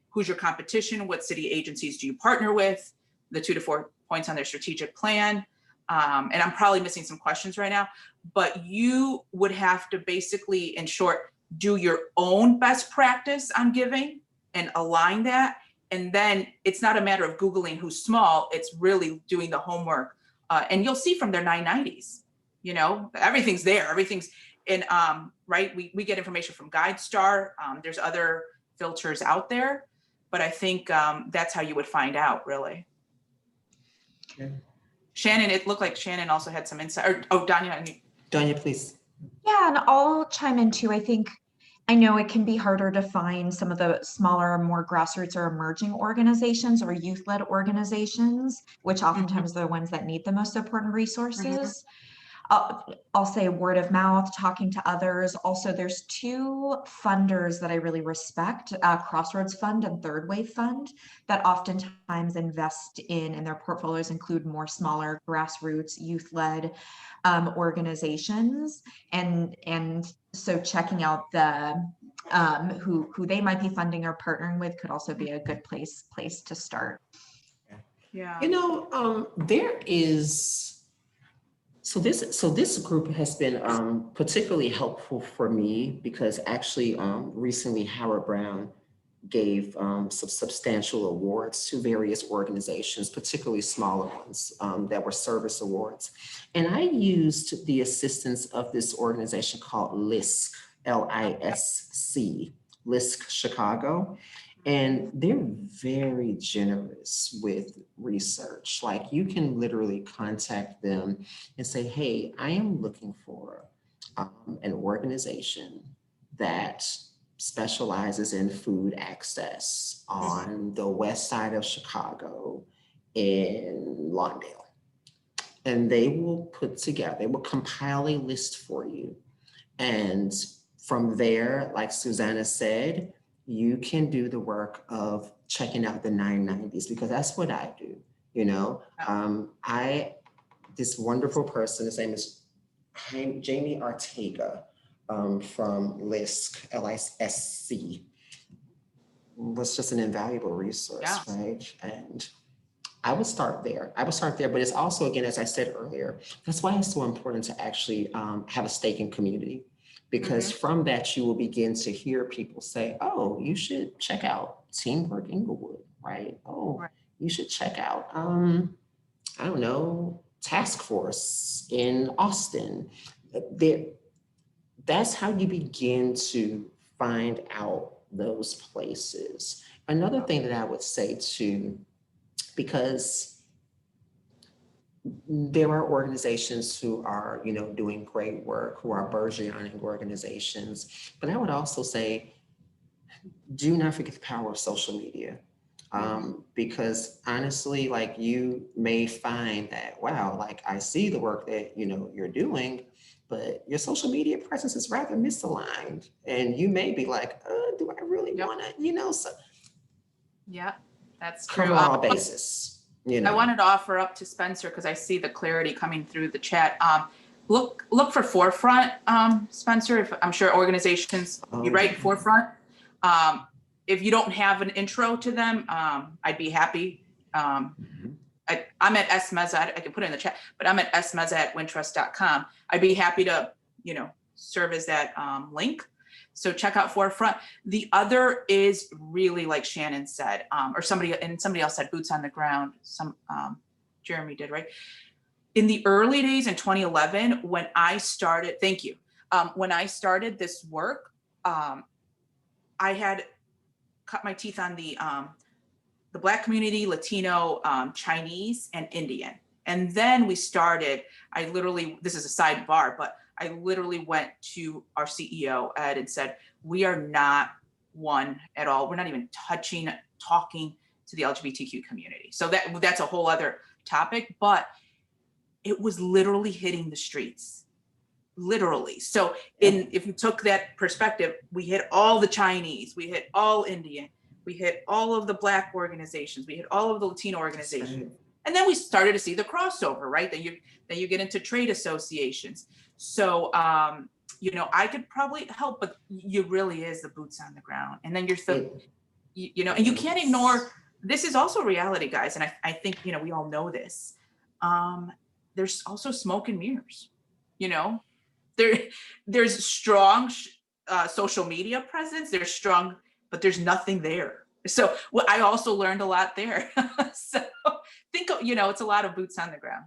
Who's your competition? What city agencies do you partner with? The 2 to 4 points on their strategic plan. And I'm probably missing some questions right now, but you would have to basically, in short, do your own best practice on giving and align that. And then it's not a matter of Googling who's small, it's really doing the homework. And you'll see from their 990s, you know, everything's there, everything's in, right? We get information from GuideStar. There's other filters out there, but I think that's how you would find out, really. Okay. Channyn, it looked like Channyn also had some insight. Danya. Danya, please. Yeah, and I'll chime in too. I know it can be harder to find some of the smaller, more grassroots or emerging organizations or youth-led organizations, which oftentimes are the ones that need the most support and resources. I'll say word of mouth, talking to others. Also, there's 2 funders that I really respect, Crossroads Fund and Third Wave Fund, that oftentimes invest in their portfolios include more smaller grassroots youth-led organizations. And so checking out the who they might be funding or partnering with could also be a good place to start. Yeah. You know, there is. So this group has been particularly helpful for me because actually recently Howard Brown gave some substantial awards to various organizations, particularly smaller ones that were service awards. And I used the assistance of this organization called LISC, LISC, LISC Chicago. And they're very generous with research. Like you can literally contact them and say, hey, I am looking for an organization that specializes in food access on the west side of Chicago in Lawndale. And they will they will compile a list for you. And from there, like Susana said, you can do the work of checking out the 990s, because that's what I do. You know, this wonderful person, his name is Jamie Ortega from LISC, LISC, was just an invaluable resource, right? And I would start there. But it's also, again, as I said earlier, that's why it's so important to actually have a stake in community, because from that, you will begin to hear people say, oh, you should check out Teamwork Inglewood, right? Oh, you should check out, I don't know, Task Force in Austin. That's how you begin to find out those places. Another thing that I would say too, because there are organizations who are, you know, doing great work, who are burgeoning organizations, but I would also say, do not forget the power of social media. Because honestly, like you may find that, wow, like I see the work that, you know, you're doing, but your social media presence is rather misaligned. And you may be like, do I really want to, you know, so. Yeah, that's true. Cover all bases. You know. I wanted to offer up to Spencer, because I see the clarity coming through the chat. Look for Forefront, Spencer. If I'm sure organizations, you write Forefront. If you don't have an intro to them, I'd be happy. I'm at smeza, I can put it in the chat, but I'm at smeza@wintrust.com. I'd be happy to, you know, serve as that link. So check out Forefront. The other is really, like Channyn said, or somebody else said, boots on the ground. Jeremy did, right? In the early days in 2011, when I started, thank you. When I started this work, I had cut my teeth on the Black community, Latino, Chinese, and Indian. And then we started, this is a sidebar, but I literally went to our CEO, Ed, and said, we are not one at all. We're not even talking to the LGBTQ community. So that's a whole other topic, but it was literally hitting the streets, literally. So if you took that perspective, we hit all the Chinese, we hit all Indian, we hit all of the Black organizations, we hit all of the Latino organizations. And then we started to see the crossover, right? Then you get into trade associations. So, you know, I could probably help, but you really is the boots on the ground. And then you know, and you can't ignore, this is also reality, guys. And I think, you know, we all know this. There's also smoke and mirrors, you know, there's strong social media presence. There's strong, but there's nothing there. So I also learned a lot there. So think, you know, it's a lot of boots on the ground.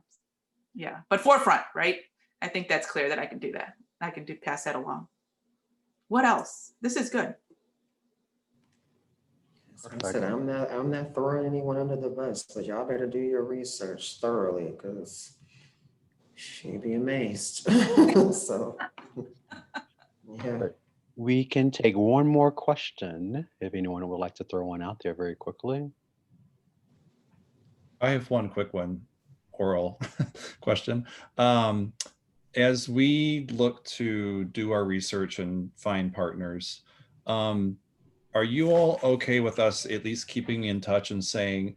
Yeah, but Forefront, right? I think that's clear that I can do that. I can pass that along. What else? This is good. I said, I'm not throwing anyone under the bus, but y'all better do your research thoroughly, because she'd be amazed. So, yeah. We can take one more question if anyone would like to throw one out there very quickly. I have one quick one, oral question. As we look to do our research and find partners, are you all okay with us at least keeping in touch and saying,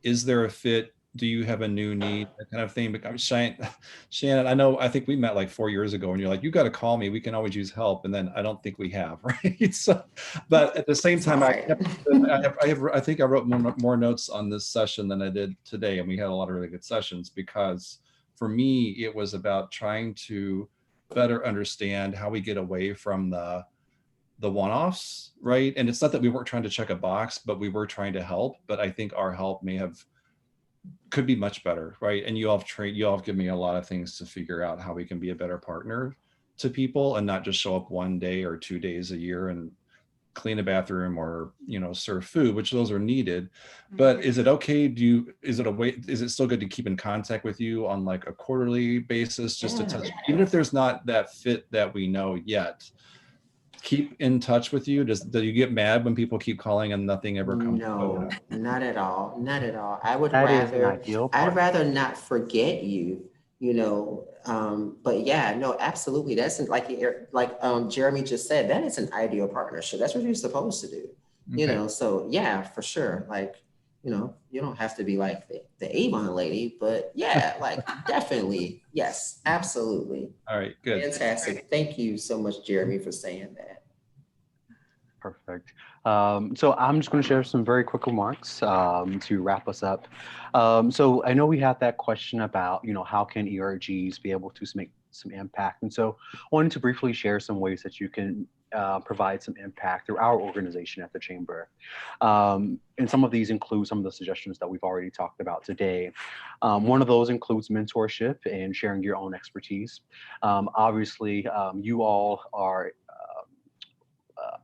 is there a fit? Do you have a new need? That kind of thing. But Channyn, I think we met like 4 years ago and you're like, you got to call me. We can always use help. And then I don't think we have, right? So, but at the same time, I think I wrote more notes on this session than I did today. And we had a lot of really good sessions, because for me, it was about trying to better understand how we get away from the one-offs, right? And it's not that we weren't trying to check a box, but we were trying to help. But I think our help could be much better, right? And you all have given me a lot of things to figure out how we can be a better partner. to people and not just show up 1 day or 2 days a year and clean a bathroom or, you know, serve food, which those are needed. But is it okay? Is it still good to keep in contact with you on like a quarterly basis, just to touch, even if there's not that fit that we know yet? Keep in touch with you? Do you get mad when people keep calling and nothing ever comes? No, not at all. Not at all. I would That is an rather, ideal I'd part. rather not forget you, you know. But yeah, no, absolutely. That's Jeremy just said, that is an ideal partnership. That's what you're supposed to do. You Okay. know, so yeah, for sure. Like, you know, you don't have to be like the Avon lady, but yeah, like definitely. Yes, absolutely. All right, good. Fantastic. Thank you so much, Jeremy, for saying that. Perfect. So I'm just going to share some very quick remarks to wrap us up. So I know we had that question about, you know, how can ERGs be able to make some impact? And so I wanted to briefly share some ways that you can provide some impact through our organization at the Chamber. And some of these include some of the suggestions that we've already talked about today. One of those includes mentorship and sharing your own expertise. Obviously, you all are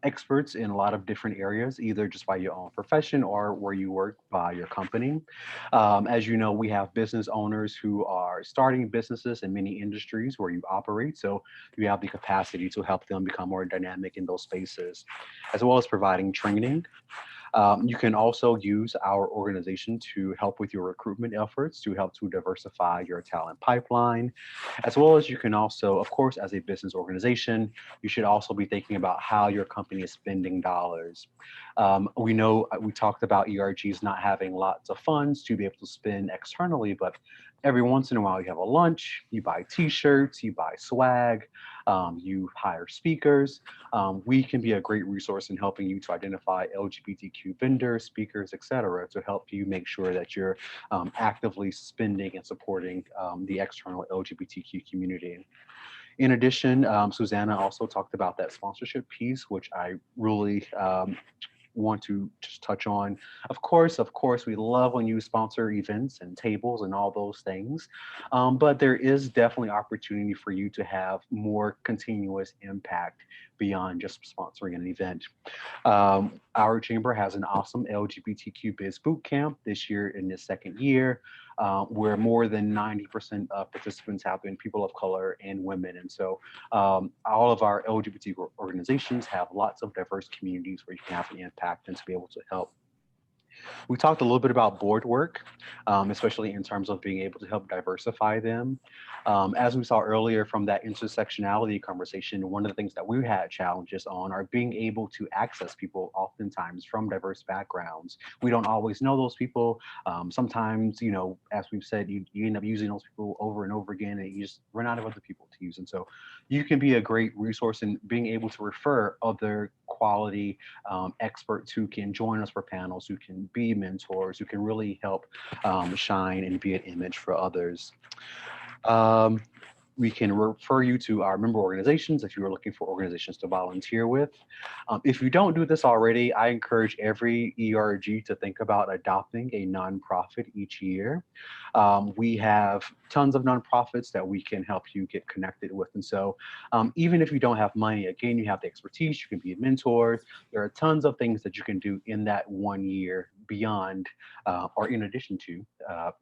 experts in a lot of different areas, either just by your own profession or where you work by your company. As you know, we have business owners who are starting businesses in many industries where you operate. So you have the capacity to help them become more dynamic in those spaces, as well as providing training. You can also use our organization to help with your recruitment efforts, to help to diversify your talent pipeline, as well as you can also, of course, as a business organization, you should also be thinking about how your company is spending dollars. We know we talked about ERGs not having lots of funds to be able to spend externally, but every once in a while you have a lunch, you buy t-shirts, you buy swag, you hire speakers. We can be a great resource in helping you to identify LGBTQ vendors, speakers, et cetera, to help you make sure that you're actively spending and supporting the external LGBTQ community. In addition, Susana also talked about that sponsorship piece, which I really want to just touch on. Of course, we love when you sponsor events and tables and all those things, but there is definitely opportunity for you to have more continuous impact beyond just sponsoring an event. Our chamber has an awesome LGBTQ Biz Boot Camp this year in its second year, where more than 90% of participants have been people of color and women. And so all of our LGBT organizations have lots of diverse communities where you can have an impact and to be able to help. We talked a little bit about board work, especially in terms of being able to help diversify them. As we saw earlier from that intersectionality conversation, one of the things that we had challenges on are being able to access people oftentimes from diverse backgrounds. We don't always know those people. Sometimes, you know, as we've said, you end up using those people over and over again and you just run out of other people to use. And so you can be a great resource in being able to refer other quality experts who can join us for panels, who can be mentors, who can really help shine and be an image for others. We can refer you to our member organizations if you are looking for organizations to volunteer with. If you don't do this already, I encourage every ERG to think about adopting a nonprofit each year. We have tons of nonprofits that we can help you get connected with. And so even if you don't have money, again, you have the expertise, you can be a mentor. There are tons of things that you can do in that 1 year beyond or in addition to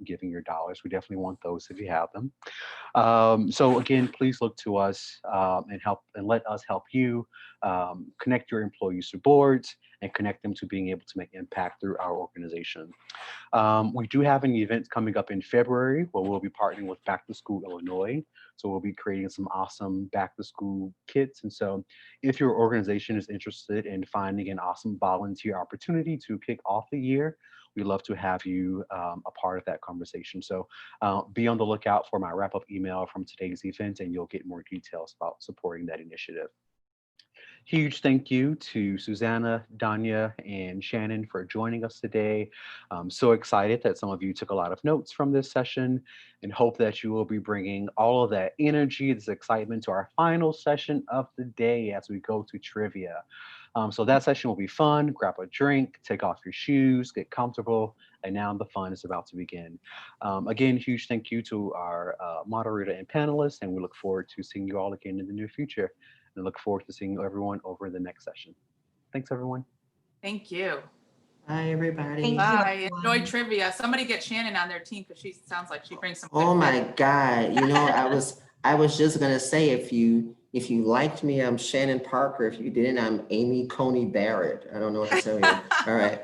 giving your dollars. We definitely want those if you have them. So again, please look to us and let us help you connect your employees to boards and connect them to being able to make impact through our organization. We do have an event coming up in February where we'll be partnering with Back to School Illinois. So we'll be creating some awesome back to school kits. And so if your organization is interested in finding an awesome volunteer opportunity to kick off the year, we'd love to have you a part of that conversation. So be on the lookout for my wrap-up email from today's event and you'll get more details about supporting that initiative. Huge thank you to Susana, Danya, and Channyn for joining us today. I'm so excited that some of you took a lot of notes from this session and hope that you will be bringing all of that energy, this excitement to our final session of the day as we go to trivia. So that session will be fun. Grab a drink, take off your shoes, get comfortable, and now the fun is about to begin. Again, huge thank you to our moderator and panelists, and we look forward to seeing you all again in the near future. And look forward to seeing everyone over the next session. Thanks, everyone. Thank you. Bye, everybody. Thank you. Bye. Enjoy everyone. trivia. Somebody get Channyn on their team because she sounds like she brings some. good Oh my wit. God. You know, I was just gonna say, if you liked me, I'm Channyn Parker. If you didn't, I'm Amy Coney Barrett. I don't know what to tell you. All right.